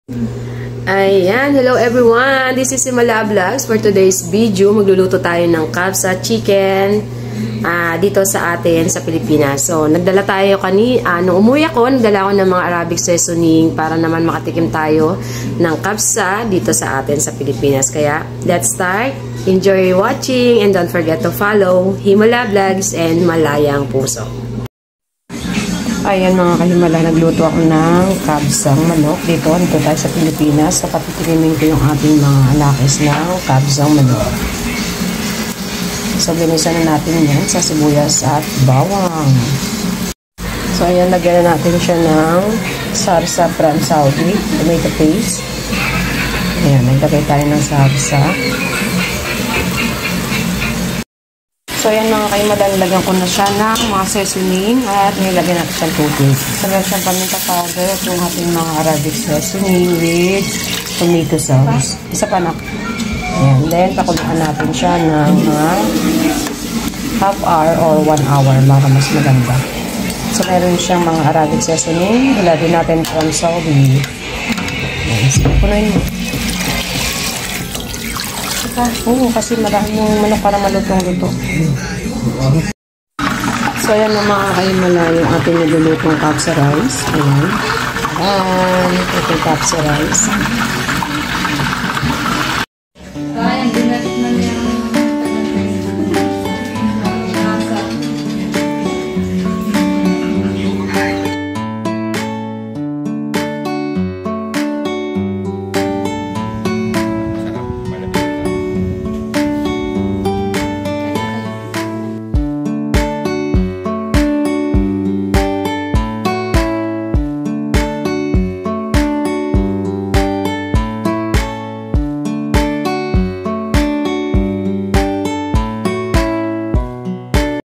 Ayan, hello everyone! This is Simala Vlogs. For today's video, magluluto tayo ng kapsa chicken dito sa atin sa Pilipinas. So, nagdala tayo nung umuwi ako, nagdala ako ng mga Arabic seasoning para naman makatikim tayo ng kapsa dito sa atin sa Pilipinas. Kaya, let's start! Enjoy watching and don't forget to follow Himala Vlogs and Malayang Puso. Ayan mga kahimala, nagluto ako ng kabsang manok. Dito tayo sa Pilipinas. So, patitikinin ko yung ating mga alakis ng kabsang manok. So, linisan na natin yan sa sibuyas at bawang. So, ayan, lagyan na natin siya ng sarsa from Saudi, tomato paste. Ayan, naglagay tayo ng sarsa. So, ayan mga kahimala, nilagyan ko na siya ng mga seasoning at nilagyan natin siyang tubig. So, meron siyang paminta powder at yung ating mga Arabic seasoning with tomato sauce. Isa pa na. Ayan, then pakuluan natin siya ng half hour or 1 hour para mas maganda. So, meron siyang mga Arabic seasoning. Ilagyan natin from Saudi. Ayan, so, punuin mo. Oo, kasi marami yung manok para malutong-luto. So, ayan na mga kahimala yung ating nilulutong kapsa rice. Ayan. Ayan. Ito yung kapsa rice.